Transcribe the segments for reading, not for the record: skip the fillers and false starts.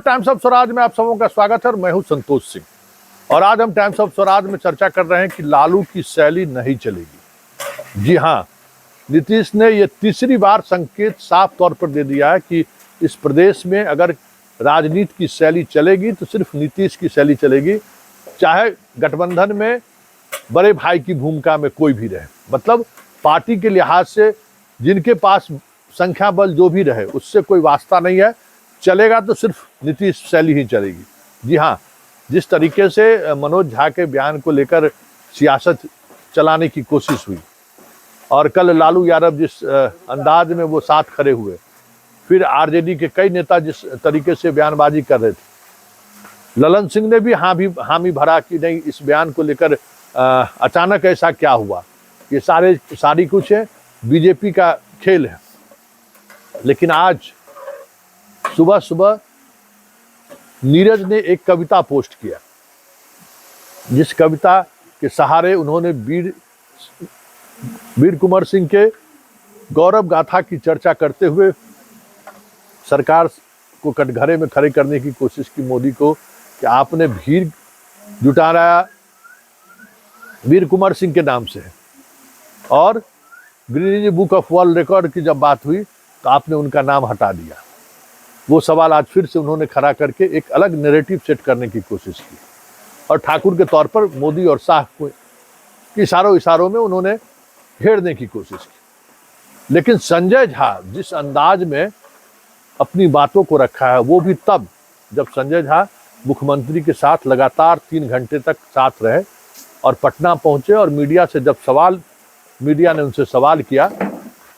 Times of Swaraj में आप सबों का स्वागत है और मैं हूं संतोष सिंह। और आज हम टाइम्स ऑफ स्वराज में चर्चा कर रहे हैं कि लालू की शैली नहीं चलेगी। जी हां, नीतीश ने यह तीसरी बार संकेत साफ तौर पर दे दिया है कि इस प्रदेश में अगर राजनीति की शैली चलेगी तो सिर्फ नीतीश की शैली चलेगी, चाहे गठबंधन में बड़े भाई की भूमिका में कोई भी रहे। मतलब पार्टी के लिहाज से जिनके पास संख्या बल जो भी रहे उससे कोई वास्ता नहीं है, चलेगा तो सिर्फ नीतीश शैली ही चलेगी। जी हाँ, जिस तरीके से मनोज झा के बयान को लेकर सियासत चलाने की कोशिश हुई और कल लालू यादव जिस अंदाज में वो साथ खड़े हुए, फिर आरजेडी के कई नेता जिस तरीके से बयानबाजी कर रहे थे, ललन सिंह ने भी हामी भरा कि नहीं, इस बयान को लेकर अचानक ऐसा क्या हुआ, ये सारी कुछ है, बीजेपी का खेल है। लेकिन आज सुबह सुबह नीरज ने एक कविता पोस्ट किया, जिस कविता के सहारे उन्होंने वीर कुंवर सिंह के गौरव गाथा की चर्चा करते हुए सरकार को कटघरे में खड़े करने की कोशिश की मोदी को, कि आपने भीड़ जुटाया वीर कुंवर सिंह के नाम से, और Guinness book of world record की जब बात हुई तो आपने उनका नाम हटा दिया। वो सवाल आज फिर से उन्होंने खड़ा करके एक अलग नैरेटिव सेट करने की कोशिश की और ठाकुर के तौर पर मोदी और शाह को इशारों में उन्होंने घेरने की कोशिश की। लेकिन संजय झा जिस अंदाज में अपनी बातों को रखा है, वो भी तब जब संजय झा मुख्यमंत्री के साथ लगातार 3 घंटे तक साथ रहे और पटना पहुंचे और मीडिया ने उनसे सवाल किया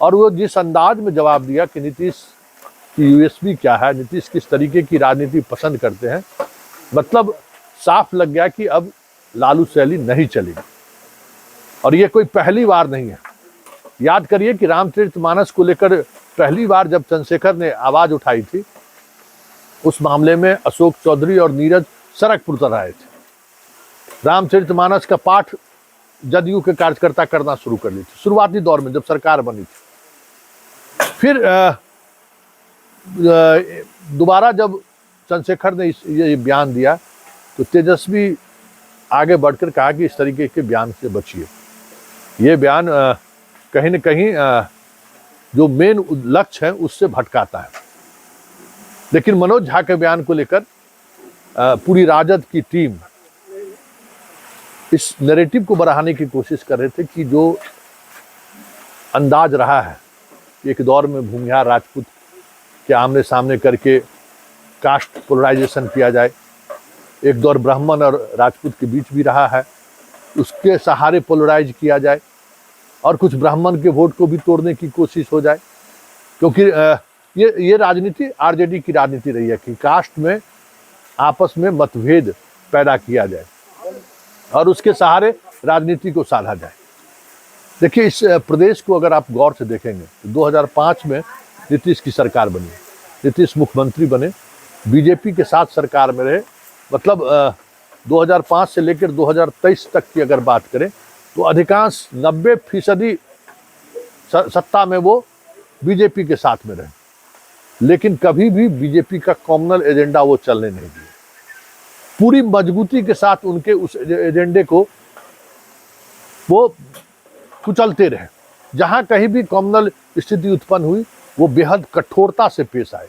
और वो जिस अंदाज में जवाब दिया कि नीतीश की यूएसपी क्या है, नीतीश किस तरीके की राजनीति पसंद करते हैं, मतलब साफ लग गया कि अब लालू शैली नहीं चलेगी। और ये कोई पहली बार नहीं है। याद करिए कि रामचरितमानस को लेकर पहली बार जब चंद्रशेखर ने आवाज उठाई थी, उस मामले में अशोक चौधरी और नीरज सड़क पर उतर आए थे। रामचरितमानस का पाठ जदयू के कार्यकर्ता करना शुरू कर ली थी शुरुआती दौर में जब सरकार बनी थी। फिर दोबारा जब चंद्रशेखर ने ये बयान दिया तो तेजस्वी आगे बढ़कर कहा कि इस तरीके के बयान से बचिए। ये बयान कहीं न कहीं जो मेन लक्ष्य है उससे भटकाता है। लेकिन मनोज झा के बयान को लेकर पूरी राजद की टीम इस नैरेटिव को बढ़ाने की कोशिश कर रहे थे कि जो अंदाज रहा है, एक दौर में भूमिहार राजपूत के आमने सामने करके कास्ट पोलराइजेशन किया जाए, एक दौर ब्राह्मण और राजपूत के बीच भी रहा है, उसके सहारे पोलराइज किया जाए और कुछ ब्राह्मण के वोट को भी तोड़ने की कोशिश हो जाए। क्योंकि ये राजनीति आरजेडी की राजनीति रही है कि कास्ट में आपस में मतभेद पैदा किया जाए और उसके सहारे राजनीति को साधा जाए। देखिए, इस प्रदेश को अगर आप गौर से देखेंगे तो 2005 में नीतीश की सरकार बनी, नीतीश मुख्यमंत्री बने, बीजेपी के साथ सरकार में रहे। मतलब 2005 से लेकर 2023 तक की अगर बात करें तो अधिकांश 90% सत्ता में वो बीजेपी के साथ में रहे, लेकिन कभी भी बीजेपी का कॉमनल एजेंडा वो चलने नहीं दिए। पूरी मजबूती के साथ उनके उस एजेंडे को वो कुचलते रहे। जहां कहीं भी कॉमनल स्थिति उत्पन्न हुई वो बेहद कठोरता से पेश आए।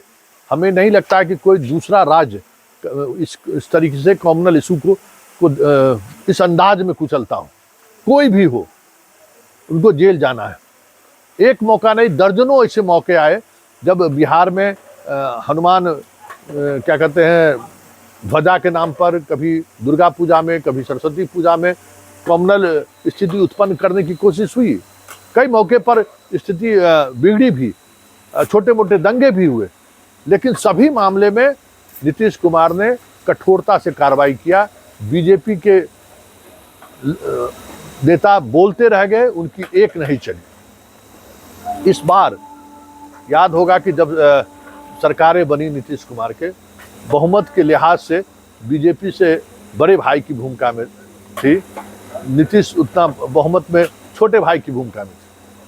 हमें नहीं लगता है कि कोई दूसरा राज्य इस तरीके से कॉमनल इशू को इस अंदाज में कुचलता हो। कोई भी हो, उनको जेल जाना है। एक मौका नहीं, दर्जनों ऐसे मौके आए जब बिहार में हनुमान क्या कहते हैं ध्वजा के नाम पर, कभी दुर्गा पूजा में, कभी सरस्वती पूजा में कॉमनल स्थिति उत्पन्न करने की कोशिश हुई। कई मौके पर स्थिति बिगड़ी भी, छोटे मोटे दंगे भी हुए, लेकिन सभी मामले में नीतीश कुमार ने कठोरता से कार्रवाई किया। बीजेपी के नेता बोलते रह गए, उनकी एक नहीं चली। इस बार याद होगा कि जब सरकारें बनी नीतीश कुमार के, बहुमत के लिहाज से बीजेपी से बड़े भाई की भूमिका में थी, नीतीश उतना बहुमत में छोटे भाई की भूमिका में थी।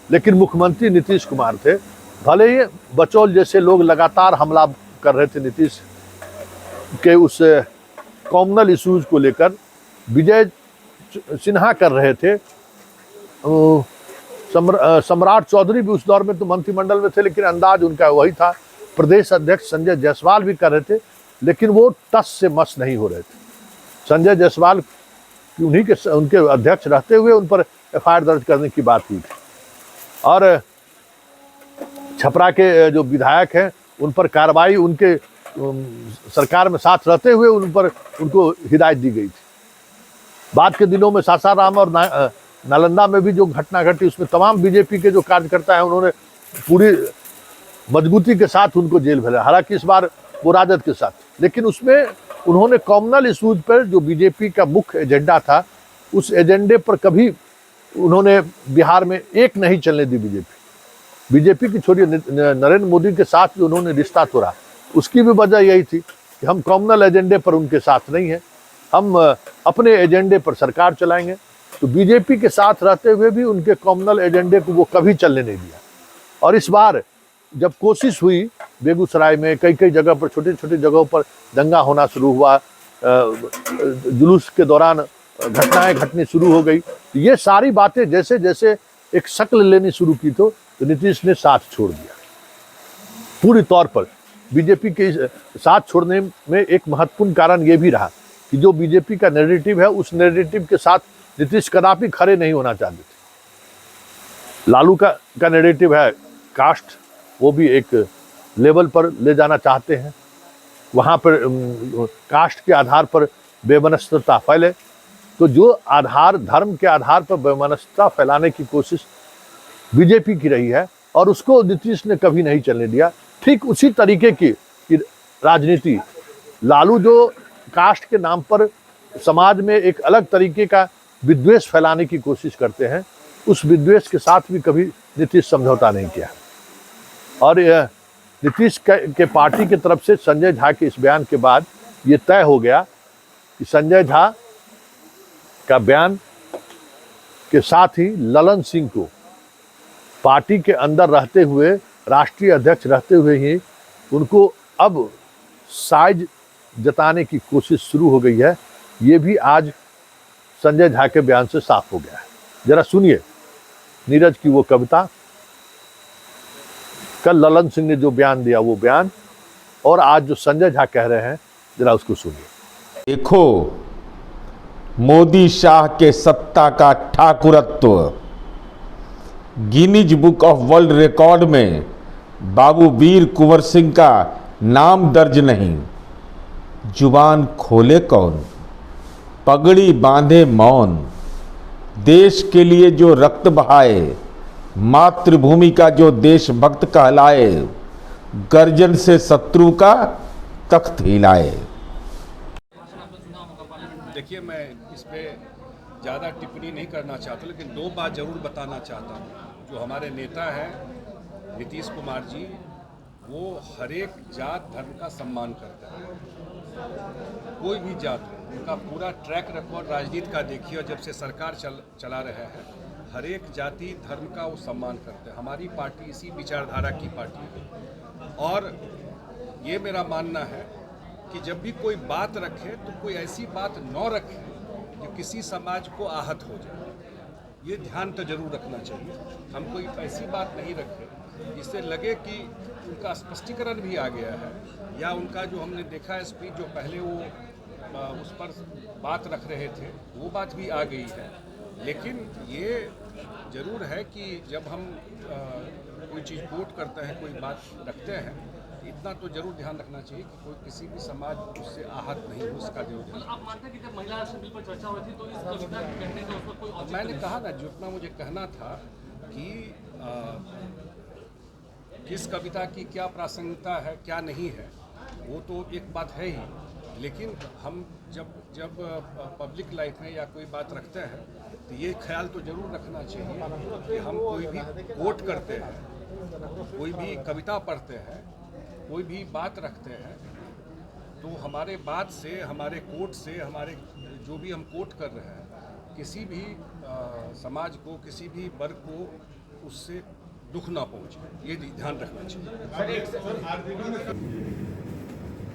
लेकिन मुख्यमंत्री नीतीश कुमार थे। भले ही बचौल जैसे लोग लगातार हमला कर रहे थे नीतीश के उस कॉमनल इश्यूज को लेकर विजय सिन्हा कर रहे थे। सम्राट चौधरी भी उस दौर में तो मंत्रिमंडल में थे, लेकिन अंदाज उनका वही था। प्रदेश अध्यक्ष संजय जायसवाल भी कर रहे थे, लेकिन वो टस से मस नहीं हो रहे थे। संजय जायसवाल उन्हीं के उनके अध्यक्ष रहते हुए उन पर एफआईआर दर्ज करने की बात हुई थी, और छपरा के जो विधायक हैं उन पर कार्रवाई उनके सरकार में साथ रहते हुए उनको हिदायत दी गई थी। बाद के दिनों में सासाराम और नालंदा में भी जो घटना घटी, उसमें तमाम बीजेपी के जो कार्यकर्ता हैं उन्होंने पूरी मजबूती के साथ उनको जेल भेजा। हालांकि इस बार वो राजद के साथ, लेकिन उसमें उन्होंने कॉमनल इश्यूज पर जो बीजेपी का मुख्य एजेंडा था, उस एजेंडे पर कभी उन्होंने बिहार में एक नहीं चलने दी। बीजेपी की छोड़िए, नरेंद्र मोदी के साथ जो उन्होंने रिश्ता तोड़ा, उसकी भी वजह यही थी कि हम कॉमनल एजेंडे पर उनके साथ नहीं हैं, हम अपने एजेंडे पर सरकार चलाएंगे। तो बीजेपी के साथ रहते हुए भी उनके कॉमनल एजेंडे को वो कभी चलने नहीं दिया। और इस बार जब कोशिश हुई बेगूसराय में, कई जगह पर छोटी छोटी जगहों पर दंगा होना शुरू हुआ, जुलूस के दौरान घटनाएं घटनी शुरू हो गई, तो ये सारी बातें जैसे जैसे एक शक्ल लेनी शुरू की तो नीतीश ने साथ छोड़ दिया। पूरी तौर पर बीजेपी के साथ छोड़ने में एक महत्वपूर्ण कारण ये भी रहा कि जो बीजेपी का नैरेटिव है, उस नैरेटिव के साथ नीतीश कदापि खड़े नहीं होना चाहते थे। लालू का नैरेटिव है कास्ट, वो भी एक लेवल पर ले जाना चाहते हैं, वहाँ पर कास्ट के आधार पर बेमनस्तता फैले। तो जो आधार धर्म के आधार पर बेमनस्तता फैलाने की कोशिश बीजेपी की रही है, और उसको नीतीश ने कभी नहीं चलने दिया। ठीक उसी तरीके की राजनीति लालू जो कास्ट के नाम पर समाज में एक अलग तरीके का विद्वेष फैलाने की कोशिश करते हैं, उस विद्वेष के साथ भी कभी नीतीश समझौता नहीं किया। और नीतीश के पार्टी की तरफ से संजय झा के इस बयान के बाद ये तय हो गया कि संजय झा का बयान के साथ ही ललन सिंह को पार्टी के अंदर रहते हुए, राष्ट्रीय अध्यक्ष रहते हुए ही उनको अब साइज जताने की कोशिश शुरू हो गई है। ये भी आज संजय झा के बयान से साफ हो गया है। जरा सुनिए नीरज की वो कविता, कल ललन सिंह ने जो बयान दिया वो बयान, और आज जो संजय झा कह रहे हैं, जरा उसको सुनिए। देखो मोदी शाह के सत्ता का ठाकुरत्व, Guinness book of world record में बाबू वीर कुंवर सिंह का नाम दर्ज नहीं। जुबान खोले कौन, पगड़ी बांधे मौन, देश के लिए जो रक्त बहाए, मातृभूमि का जो देशभक्त कहलाए, गर्जन से शत्रु का तख्त हिलाए। देखिए, मैं इस पे ज़्यादा टिप्पणी नहीं करना चाहता, लेकिन दो बात जरूर बताना चाहता हूँ। जो हमारे नेता हैं नीतीश कुमार जी, वो हर एक जात धर्म का सम्मान करते हैं, कोई भी जात हो। उनका पूरा ट्रैक रिकॉर्ड राजनीति का देखिए, और जब से सरकार चला रहे हैं, हर एक जाति धर्म का वो सम्मान करते हैं। हमारी पार्टी इसी विचारधारा की पार्टी है, और ये मेरा मानना है कि जब भी कोई बात रखे तो कोई ऐसी बात न रखे जो किसी समाज को आहत हो जाए। ये ध्यान तो जरूर रखना चाहिए। हम कोई ऐसी बात नहीं रखें जिससे लगे कि उनका स्पष्टीकरण भी आ गया है, या उनका जो हमने देखा है स्पीच जो पहले वो उस पर बात रख रहे थे, वो बात भी आ गई है। लेकिन ये जरूर है कि जब हम कोई चीज़ कोट करते हैं, कोई बात रखते हैं, इतना तो जरूर ध्यान रखना चाहिए कि कोई किसी भी समाज उससे आहत नहीं हो, उसका जरूर ध्यान। आप मानते हैं कि जब महिला आरक्षण बिल पर चर्चा हुई थी तो इस कविता कहने का उस पर कोई औचित्य मैंने कहा ना, जितना मुझे कहना था कि किस कविता की क्या प्रासंगिकता है, क्या नहीं है, वो तो एक बात है ही। लेकिन हम जब पब्लिक लाइफ में या कोई बात रखते हैं तो ये ख्याल तो जरूर रखना चाहिए कि हम कोई भी कोट करते हैं, कोई भी कविता पढ़ते हैं, कोई भी बात रखते हैं, तो हमारे बात से, हमारे कोट से, हमारे जो भी हम कोट कर रहे हैं, किसी भी समाज को, किसी भी वर्ग को उससे दुख ना पहुंचे, ये ध्यान रखना चाहिए।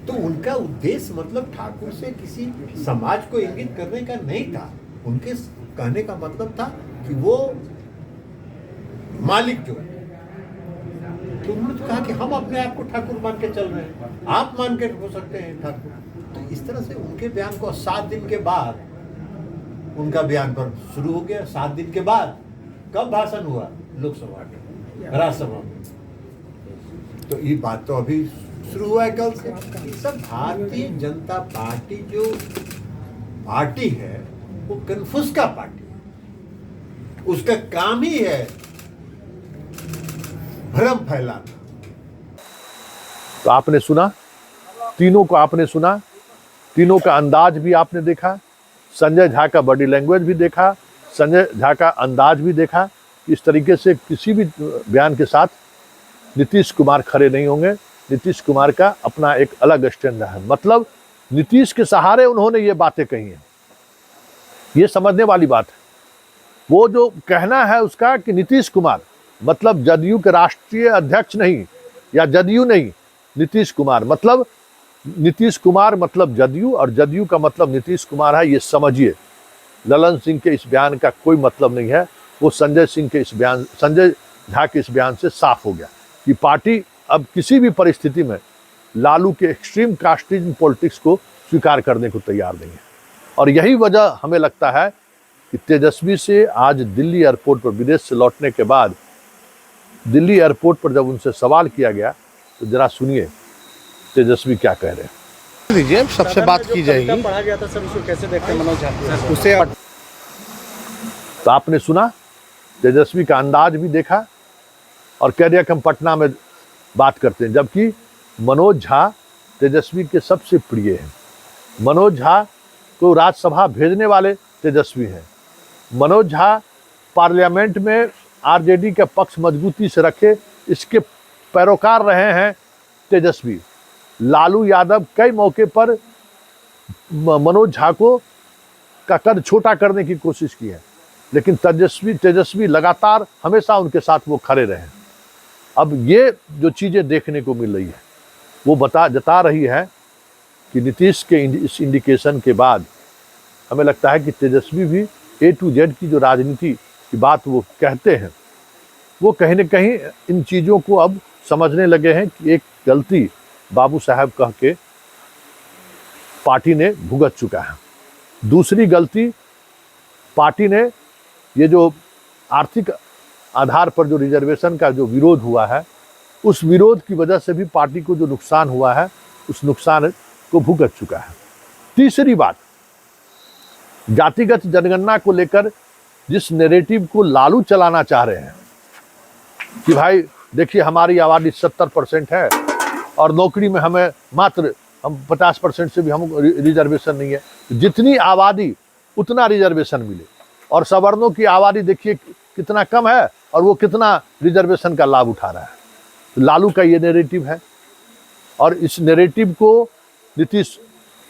तो उनका उद्देश्य मतलब ठाकुर से किसी समाज को इंगित करने का नहीं था। उनके कहने का मतलब था कि वो मालिक जो है, तो उन्होंने तो कहा कि हम अपने आप को ठाकुर मान के चल रहे हैं, आप मान के हो सकते हैं ठाकुर। तो इस तरह से उनके बयान को 7 दिन के बाद उनका बयान पर शुरू हो गया। 7 दिन के बाद कब भाषण हुआ? लोकसभा में, राज्यसभा में। तो ये बात तो अभी शुरू हुआ है कल से। ये सब भारतीय जनता पार्टी जो पार्टी है वो कन्फ्यूज का पार्टी है। उसका काम ही है भ्रम फैलाना। तो आपने सुना, तीनों को आपने सुना, तीनों का अंदाज भी आपने देखा, संजय झा का बॉडी लैंग्वेज भी देखा, संजय झा का अंदाज भी देखा। इस तरीके से किसी भी बयान के साथ नीतीश कुमार खड़े नहीं होंगे। नीतीश कुमार का अपना एक अलग स्टैंड है, मतलब नीतीश के सहारे उन्होंने ये बातें कही हैं। ये समझने वाली बात है। वो जो कहना है उसका कि नीतीश कुमार मतलब जदयू के राष्ट्रीय अध्यक्ष नहीं, या जदयू नहीं, नीतीश कुमार मतलब जदयू, और जदयू का मतलब नीतीश कुमार है। ये समझिए, ललन सिंह के इस बयान का कोई मतलब नहीं है। वो संजय झा के इस बयान से साफ हो गया कि पार्टी अब किसी भी परिस्थिति में लालू के एक्सट्रीम कास्टिज्म पॉलिटिक्स को स्वीकार करने को तैयार नहीं है। और यही वजह हमें लगता है कि तेजस्वी से आज दिल्ली एयरपोर्ट पर, विदेश से लौटने के बाद दिल्ली एयरपोर्ट पर जब उनसे सवाल किया गया, तो जरा सुनिए तेजस्वी क्या कह रहे हैं। लीजिए, सबसे बात की जाएगी। पढ़ा गया था सर, उसको कैसे देखते हैं मनोज झा? उसे तो आपने सुना, तेजस्वी का अंदाज भी देखा, और कह दिया कि हम पटना में बात करते हैं, जबकि मनोज झा तेजस्वी के सबसे प्रिय हैं। मनोज झा को राज्यसभा भेजने वाले तेजस्वी हैं। मनोज झा पार्लियामेंट में आरजेडी का पक्ष मजबूती से रखे, इसके पैरोकार रहे हैं तेजस्वी। लालू यादव कई मौके पर मनोज झा को का कद छोटा करने की कोशिश की है, लेकिन तेजस्वी लगातार हमेशा उनके साथ वो खड़े रहे। अब ये जो चीज़ें देखने को मिल रही है वो जता रही है कि नीतीश के इस इंडिकेशन के बाद हमें लगता है कि तेजस्वी भी A to Z की जो राजनीति की बात वो कहते हैं, वो कहीं न कहीं इन चीज़ों को अब समझने लगे हैं कि एक गलती बाबू साहब कह के पार्टी ने भुगत चुका है। दूसरी गलती, पार्टी ने ये जो आर्थिक आधार पर जो रिजर्वेशन का जो विरोध हुआ है, उस विरोध की वजह से भी पार्टी को जो नुकसान हुआ है, उस नुकसान को भुगत चुका है। तीसरी बात, जातिगत जनगणना को लेकर जिस नैरेटिव को लालू चलाना चाह रहे हैं कि भाई देखिए हमारी आबादी 70% है और नौकरी में हमें मात्र हम 50% से भी हम रिजर्वेशन नहीं है, जितनी आबादी उतना रिजर्वेशन मिले, और सवर्णों की आबादी देखिए कितना कम है और वो कितना रिजर्वेशन का लाभ उठा रहा है। तो लालू का ये नैरेटिव है, और इस नैरेटिव को नीतीश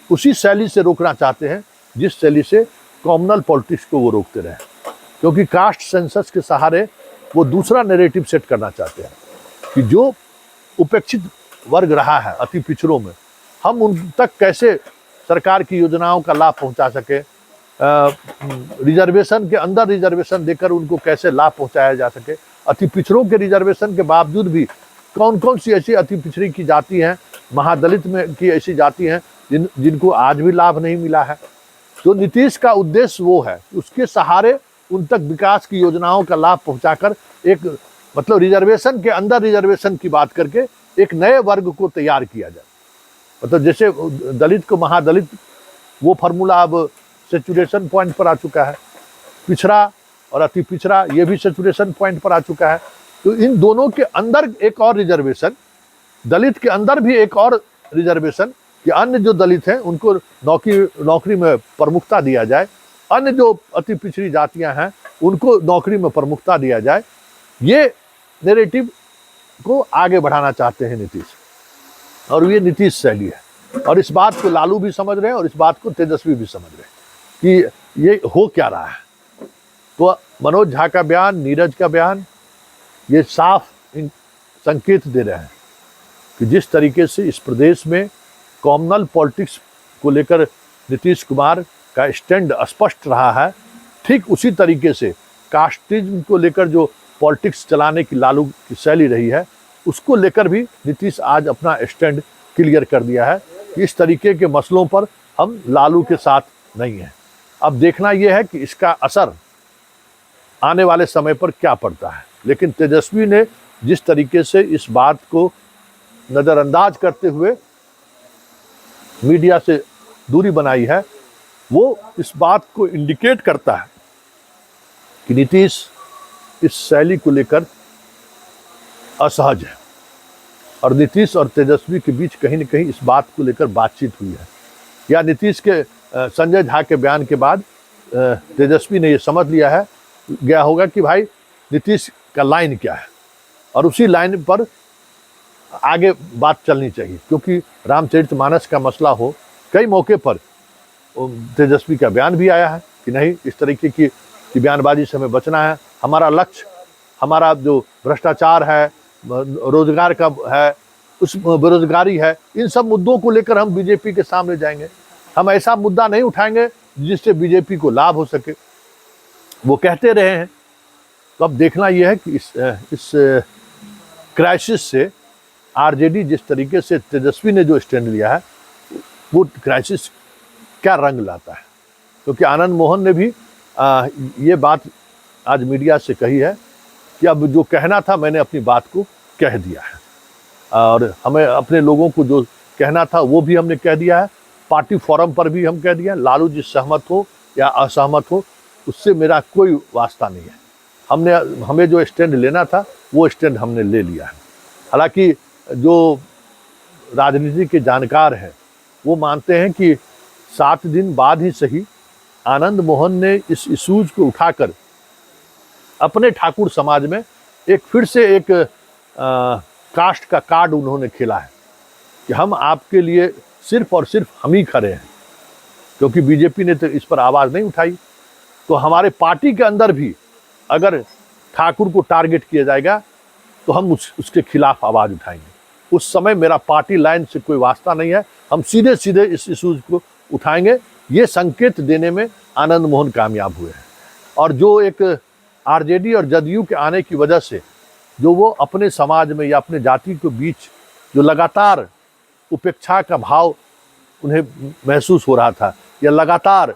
उसी शैली से रोकना चाहते हैं जिस शैली से कॉमनल पॉलिटिक्स को वो रोकते रहे, क्योंकि कास्ट सेंसस के सहारे वो दूसरा नैरेटिव सेट करना चाहते हैं कि जो उपेक्षित वर्ग रहा है अति पिछड़ों में, हम उन तक कैसे सरकार की योजनाओं का लाभ पहुंचा सके, रिजर्वेशन के अंदर रिजर्वेशन देकर उनको कैसे लाभ पहुंचाया जा सके। अति पिछड़ों के रिजर्वेशन के बावजूद भी कौन कौन सी ऐसी अति पिछड़ी की जाति हैं, महादलित में की ऐसी जाति हैं जिनको आज भी लाभ नहीं मिला है। तो नीतीश का उद्देश्य वो है, उसके सहारे उन तक विकास की योजनाओं का लाभ पहुंचाकर एक मतलब रिजर्वेशन के अंदर रिजर्वेशन की बात करके एक नए वर्ग को तैयार किया जाए। मतलब जैसे दलित को महादलित, वो फार्मूला अब सेचुरेशन पॉइंट पर आ चुका है, पिछड़ा और अति पिछड़ा ये भी सेचुरेशन पॉइंट पर आ चुका है। तो इन दोनों के अंदर एक और रिजर्वेशन, दलित के अंदर भी एक और रिजर्वेशन कि अन्य जो दलित हैं उनको नौकरी में प्रमुखता दिया जाए, अन्य जो अति पिछड़ी जातियां हैं उनको नौकरी में प्रमुखता दिया जाए। ये नैरेटिव को आगे बढ़ाना चाहते हैं नीतीश, और ये नीतीश शैली है, और इस बात को लालू भी समझ रहे हैं और इस बात को तेजस्वी भी समझ रहे हैं कि ये हो क्या रहा है। तो मनोज झा का बयान, नीरज का बयान, ये साफ संकेत दे रहे हैं कि जिस तरीके से इस प्रदेश में कॉमनल पॉलिटिक्स को लेकर नीतीश कुमार का स्टैंड स्पष्ट रहा है, ठीक उसी तरीके से कास्टिज्म को लेकर जो पॉलिटिक्स चलाने की लालू की शैली रही है, उसको लेकर भी नीतीश आज अपना स्टैंड क्लियर कर दिया है कि इस तरीके के मसलों पर हम लालू के साथ नहीं हैं। अब देखना यह है कि इसका असर आने वाले समय पर क्या पड़ता है। लेकिन तेजस्वी ने जिस तरीके से इस बात को नज़रअंदाज करते हुए मीडिया से दूरी बनाई है, वो इस बात को इंडिकेट करता है कि नीतीश इस शैली को लेकर असहज है और नीतीश और तेजस्वी के बीच कहीं न कहीं इस बात को लेकर बातचीत हुई है, या नीतीश के संजय झा के बयान के बाद तेजस्वी ने ये समझ लिया है गया होगा कि भाई नीतीश का लाइन क्या है और उसी लाइन पर आगे बात चलनी चाहिए, क्योंकि रामचरितमानस का मसला हो, कई मौके पर तेजस्वी का बयान भी आया है कि नहीं, इस तरीके की बयानबाजी से हमें बचना है, हमारा लक्ष्य, हमारा जो भ्रष्टाचार है, रोजगार का है, उस बेरोजगारी है, इन सब मुद्दों को लेकर हम बीजेपी के सामने जाएंगे, हम ऐसा मुद्दा नहीं उठाएंगे जिससे बीजेपी को लाभ हो सके, वो कहते रहे हैं। तो अब देखना यह है कि इस क्राइसिस से आरजेडी जिस तरीके से तेजस्वी ने जो स्टैंड लिया है, वो क्राइसिस क्या रंग लाता है, क्योंकि आनंद मोहन ने भी ये बात आज मीडिया से कही है कि अब जो कहना था मैंने अपनी बात को कह दिया है और हमें अपने लोगों को जो कहना था वो भी हमने कह दिया है, पार्टी फोरम पर भी हम कह दिया, लालू जी सहमत हो या असहमत हो उससे मेरा कोई वास्ता नहीं है, हमें जो स्टैंड लेना था वो स्टैंड हमने ले लिया है। हालांकि जो राजनीति के जानकार हैं वो मानते हैं कि 7 दिन बाद ही सही आनंद मोहन ने इस इशूज को उठाकर अपने ठाकुर समाज में फिर से एक कास्ट का कार्ड उन्होंने खेला है कि हम आपके लिए सिर्फ और सिर्फ हम ही खड़े हैं, क्योंकि बीजेपी ने तो इस पर आवाज़ नहीं उठाई। तो हमारे पार्टी के अंदर भी अगर ठाकुर को टारगेट किया जाएगा तो हम उसके खिलाफ आवाज़ उठाएंगे। उस समय मेरा पार्टी लाइन से कोई वास्ता नहीं है, हम सीधे सीधे इस इशूज को उठाएंगे। ये संकेत देने में आनंद मोहन कामयाब हुए हैं और जो एक आरजेडी और जदयू के आने की वजह से जो वो अपने समाज में या अपने जाति के बीच जो लगातार उपेक्षा का भाव उन्हें महसूस हो रहा था या लगातार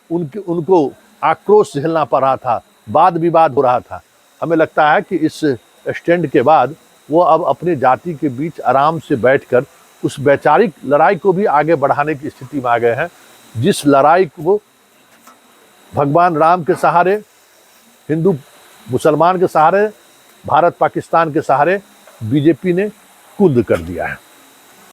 उनको आक्रोश झेलना पड़ रहा था, वाद विवाद हो रहा था, हमें लगता है कि इस स्टैंड के बाद वो अब अपनी जाति के बीच आराम से बैठकर उस वैचारिक लड़ाई को भी आगे बढ़ाने की स्थिति में आ गए हैं, जिस लड़ाई को भगवान राम के सहारे, हिंदू मुसलमान के सहारे, भारत पाकिस्तान के सहारे बीजेपी ने कुंद कर दिया है।